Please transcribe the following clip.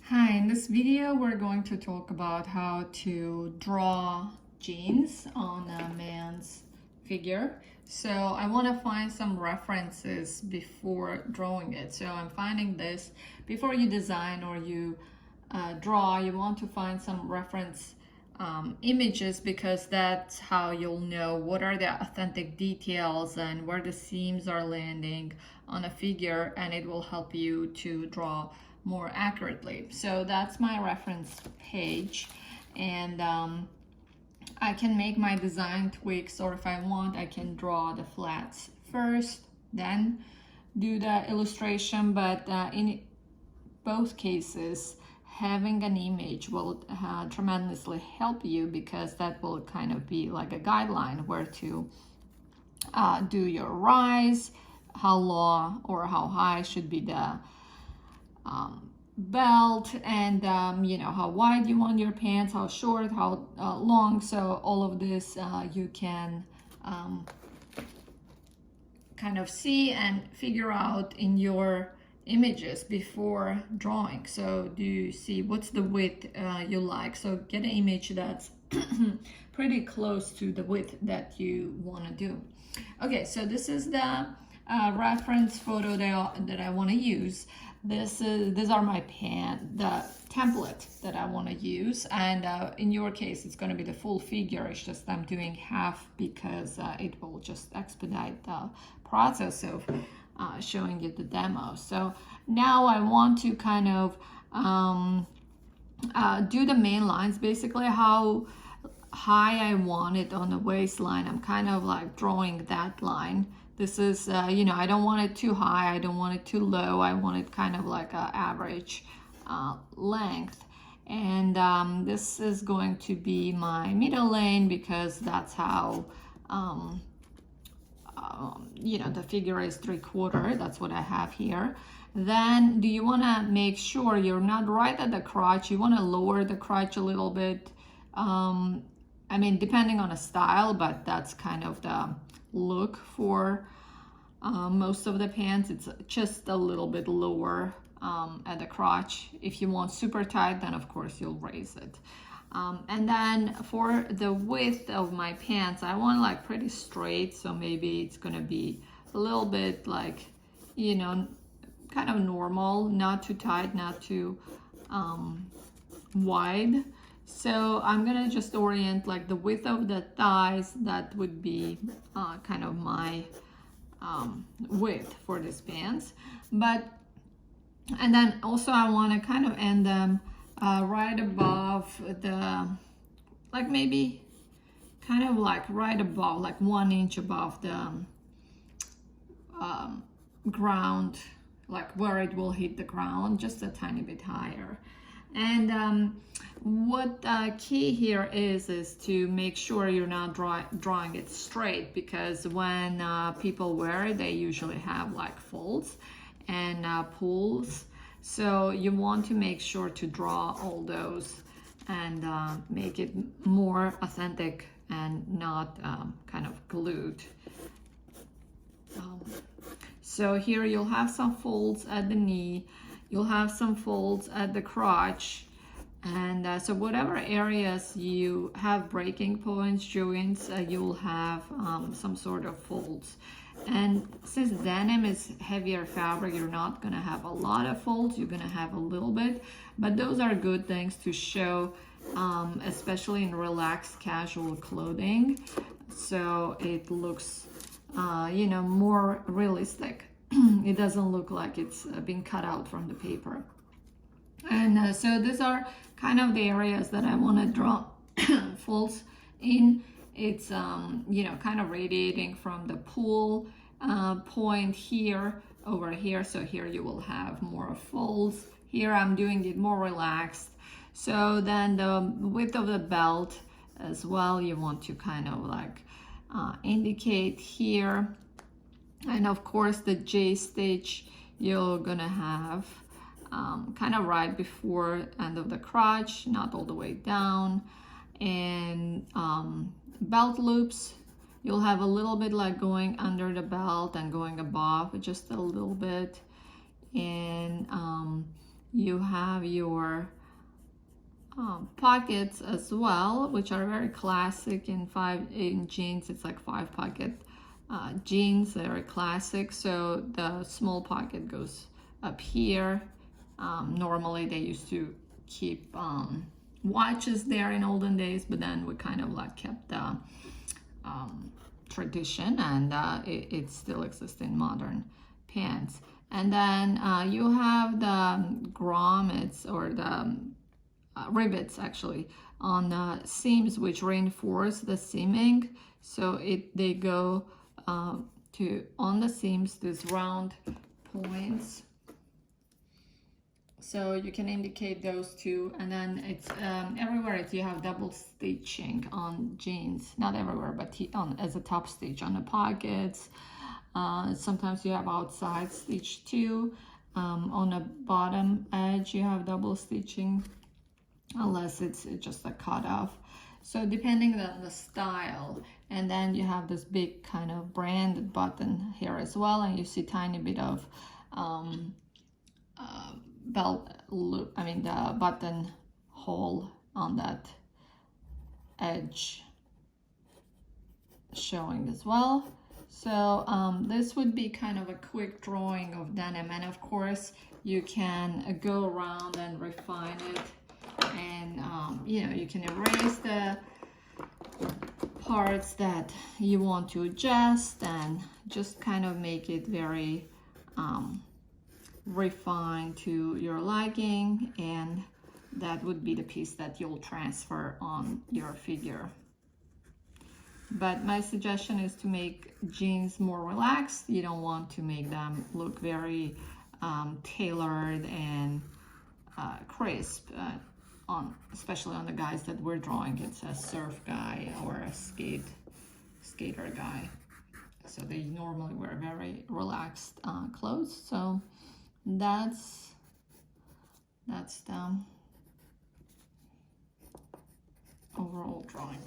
Hi, in this video we're going to talk about how to draw jeans on a man's figure. So I want to find some references before drawing it. So I'm finding this before you design or you draw, you want to find some reference images because that's how you'll know what are the authentic details and where the seams are landing on a figure, and it will help you to draw more accurately. So that's my reference page, and I can make my design tweaks, or if I want I can draw the flats first, then do the illustration. But in both cases, having an image will tremendously help you, because that will kind of be like a guideline where to do your rise, how low or how high should be the belt, and how wide you want your pants, how short, how long. So all of this you can kind of see and figure out in your images before drawing. So do you see what's the width you like? So get an image that's pretty close to the width that you want to do. Okay, so this is the reference photo that I want to use. These are my the template that I want to use, and in your case it's going to be the full figure. It's just I'm doing half because it will just expedite the process of showing you the demo. So now I want to kind of do the main lines, basically how high I want it on the waistline. I'm kind of like drawing that line. This is, I don't want it too high, I don't want it too low, I want it kind of like an average length. And this is going to be my middle lane, because that's how the figure is 3/4. That's what I have here. Then do you want to make sure you're not right at the crotch? You want to lower the crotch a little bit. I mean, depending on a style, but that's kind of the look for most of the pants. It's just a little bit lower at the crotch. If you want super tight, then of course you'll raise it. And then for the width of my pants, I want like pretty straight, so maybe it's gonna be a little bit like, kind of normal, not too tight, not too wide. So I'm gonna just orient like the width of the thighs. That would be kind of my width for this pants. And then also I want to kind of end them right above the, like maybe kind of like right above, like 1 inch above the ground, like where it will hit the ground, just a tiny bit higher. And what key here is to make sure you're not drawing it straight, because when people wear it, they usually have like folds and pulls. So you want to make sure to draw all those and make it more authentic and not kind of glued. So here you'll have some folds at the knee, you'll have some folds at the crotch, and so whatever areas you have breaking points, joints, you'll have some sort of folds. And since denim is heavier fabric, you're not gonna have a lot of folds, you're gonna have a little bit, but those are good things to show, especially in relaxed casual clothing, so it looks more realistic. It doesn't look like it's been cut out from the paper. And so these are kind of the areas that I want to draw folds in. It's kind of radiating from the pull point here over here. So here you will have more folds. Here I'm doing it more relaxed. So then the width of the belt as well, you want to kind of like indicate here. And of course the J stitch you're gonna have kind of right before end of the crotch, not all the way down. And belt loops, you'll have a little bit like going under the belt and going above just a little bit. And you have your pockets as well, which are very classic in jeans. It's like 5 pocket jeans. They're classic. So the small pocket goes up here. Normally they used to keep watches there in olden days, but then we kind of like kept the tradition, and it still exists in modern pants. And then you have the grommets, or the rivets actually, on the seams, which reinforce the seaming. So they go to on the seams, these round points. So you can indicate those two, and then it's everywhere you have double stitching on jeans. Not everywhere, but as a top stitch on the pockets. Sometimes you have outside stitch too. On the bottom edge you have double stitching, unless it's just a cut off. So depending on the style. And then you have this big kind of branded button here as well, and you see tiny bit of belt loop, the button hole on that edge showing as well. So this would be kind of a quick drawing of denim, and of course you can go around and refine it, and you can erase the parts that you want to adjust and just kind of make it very refined to your liking, and that would be the piece that you'll transfer on your figure. But my suggestion is to make jeans more relaxed. You don't want to make them look very tailored and crisp, especially on the guys that we're drawing. It's a surf guy or a skater guy. So they normally wear very relaxed clothes. So that's the overall drawing.